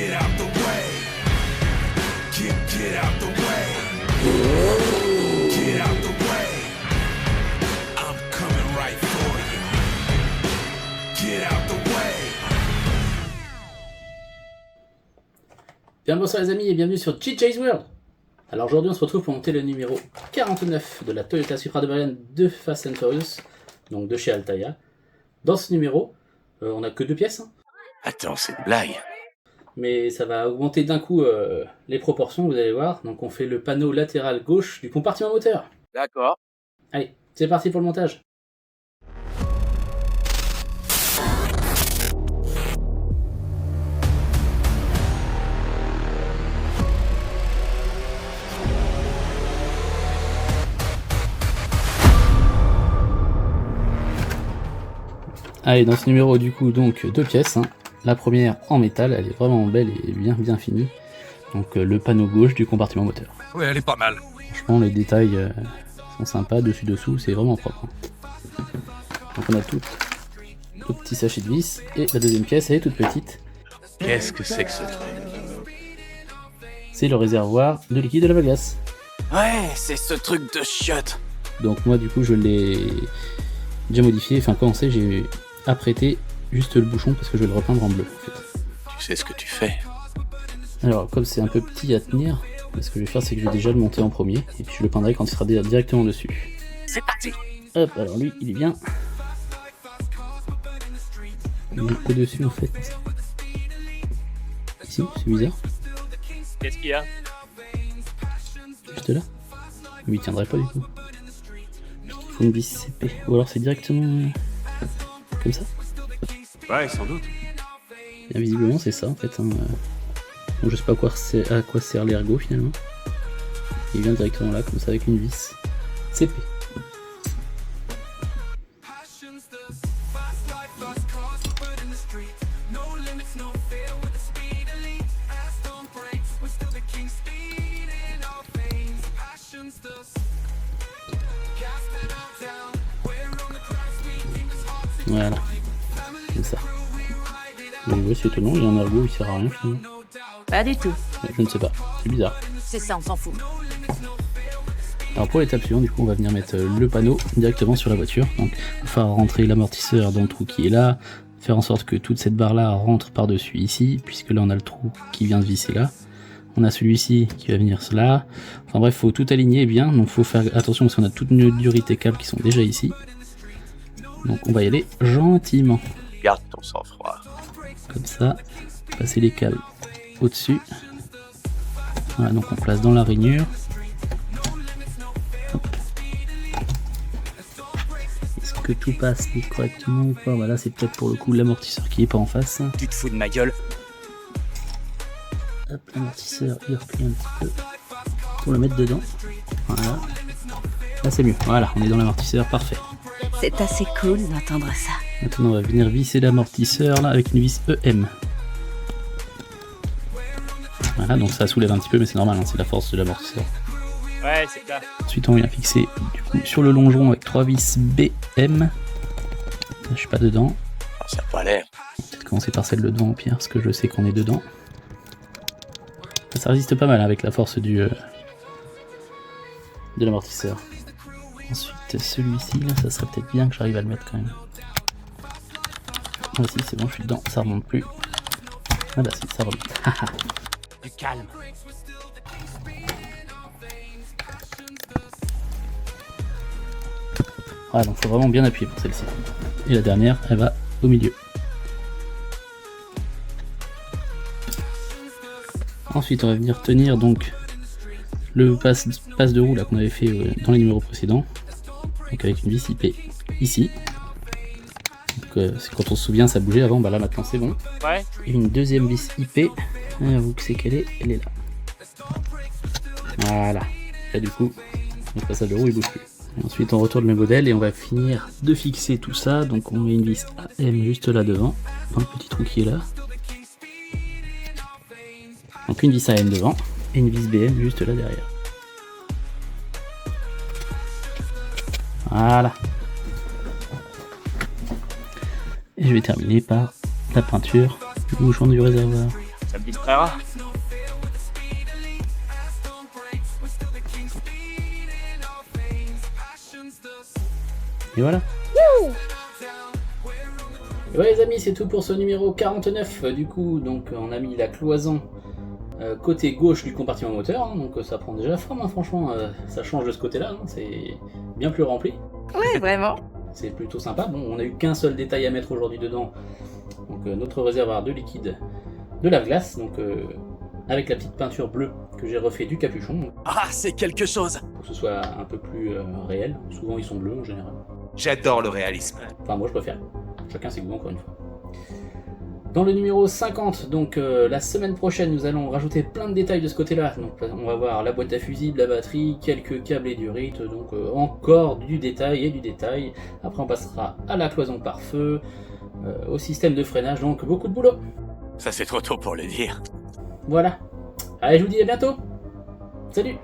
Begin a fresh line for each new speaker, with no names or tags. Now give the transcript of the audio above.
Get out the way. Get out the way. Get out the way. I'm coming right for you. Get out the way.
Bien bonsoir les amis et bienvenue sur JJ's World. Alors aujourd'hui on se retrouve pour monter le numéro 49 de la Toyota Supra de variante de Fast and Furious, donc de chez Altaïa. Dans ce numéro, on a que 2 pièces, hein.
Attends, c'est une blague.
Mais ça va augmenter d'un coup les proportions, vous allez voir. Donc on fait le panneau latéral gauche du compartiment moteur.
D'accord.
Allez, c'est parti pour le montage. Allez, dans ce numéro du coup donc 2 pièces, hein. La première en métal, elle est vraiment belle et bien finie. Donc le panneau gauche du compartiment moteur.
Ouais, elle est pas mal.
Franchement les détails sont sympas, dessus, c'est vraiment propre, hein. Donc on a tout le petit sachet de vis, et la deuxième pièce elle est toute petite.
Qu'est-ce que c'est que ce truc?
C'est le réservoir de liquide de lave-glace.
Ouais, c'est ce truc de chiotte.
Donc moi du coup je l'ai déjà modifié, enfin quand on sait j'ai apprêté juste le bouchon parce que je vais le repeindre en bleu en fait.
Tu sais ce que tu fais.
Alors comme c'est un peu petit à tenir, ce que je vais faire c'est que je vais déjà le monter en premier et puis je le peindrai quand il sera directement dessus.
C'est parti.
Hop, alors lui il est bien. Il est au-dessus en fait. Ici, c'est bizarre.
Qu'est-ce qu'il y a?
Juste là. Mais il tiendrait pas du coup. Il faut une vis CP. Ou alors c'est directement comme ça.
Ouais, sans doute.
Et visiblement c'est ça en fait, hein. Donc je sais pas à quoi sert l'ergot finalement. Il vient directement là comme ça avec une vis CP. Voilà, c'est ça. Mais ouais, c'est étonnant, il y a un ergot, il sert à rien finalement.
Pas du tout.
Je ne sais pas, c'est bizarre.
C'est ça, on s'en fout.
Alors pour l'étape suivante, du coup, on va venir mettre le panneau directement sur la voiture. Donc, il va falloir rentrer l'amortisseur dans le trou qui est là, faire en sorte que toute cette barre-là rentre par-dessus ici, puisque là on a le trou qui vient de visser là. On a celui-ci qui va venir là. Enfin bref, faut tout aligner bien, donc faut faire attention parce qu'on a toute une durité câbles qui sont déjà ici. Donc on va y aller gentiment.
Garde ton sang-froid.
Comme ça, passer les câbles au-dessus. Voilà, donc on place dans la rainure. Hop. Est-ce que tout passe correctement ou pas? Voilà, c'est peut-être pour le coup l'amortisseur qui est pas en face.
Tu te fous de ma gueule?
Hop, l'amortisseur il replie un petit peu pour le mettre dedans. Voilà. Là c'est mieux. Voilà, on est dans l'amortisseur, parfait.
C'est assez cool d'entendre ça.
Maintenant on va venir visser l'amortisseur là avec une vis EM. Voilà, donc ça soulève un petit peu mais c'est normal, hein, c'est la force de l'amortisseur.
Ouais, c'est ça.
Ensuite on vient fixer du coup sur le longeron avec 3 vis BM. Je suis pas dedans.
Ça n'a pas l'air.
Peut-être commencer par celle de devant au pire parce que je sais qu'on est dedans. Ça résiste pas mal avec la force de l'amortisseur. Ensuite celui-ci là, ça serait peut-être bien que j'arrive à le mettre quand même. Ah si, c'est bon, je suis dedans, ça remonte plus. Ah bah si, ça remonte.
Du calme.
Ah donc faut vraiment bien appuyer pour celle-ci. Et la dernière, elle va au milieu. Ensuite on va venir tenir donc le passe de roue là qu'on avait fait dans les numéros précédents. Donc avec une vis IP ici. Donc, quand on se souvient ça bougeait avant, bah là maintenant c'est bon.
Ouais.
Et une deuxième vis IP, vous que c'est qu'elle est, elle est là. Voilà. Là du coup, le passage de roue il bouge plus. Et ensuite on retourne le modèle et on va finir de fixer tout ça. Donc on met une vis AM juste là devant, dans le petit trou qui est là. Donc une vis AM devant et une vis BM juste là derrière. Voilà. Et je vais terminer par la peinture du bouchon du réservoir.
Ça me distraira.
Et voilà. Et ouais les amis, c'est tout pour ce numéro 49 du coup. Donc on a mis la cloison côté gauche du compartiment moteur, hein, donc ça prend déjà forme, hein, franchement, ça change de ce côté-là, hein, c'est bien plus rempli.
Ouais, vraiment.
C'est plutôt sympa. Bon, on a eu qu'un seul détail à mettre aujourd'hui dedans, donc notre réservoir de liquide de lave-glace, donc avec la petite peinture bleue que j'ai refait du capuchon,
Ah, c'est quelque chose.
pour que ce soit un peu plus réel. Souvent ils sont bleus en général.
J'adore le réalisme.
Enfin moi je préfère. Chacun ses goûts encore une fois. Dans le numéro 50, donc la semaine prochaine, nous allons rajouter plein de détails de ce côté-là. Donc on va voir la boîte à fusibles, la batterie, quelques câbles et durites, donc encore du détail et du détail. Après on passera à la cloison par feu, au système de freinage, donc beaucoup de boulot.
Ça, c'est trop tôt pour le dire.
Voilà. Allez, je vous dis à bientôt. Salut.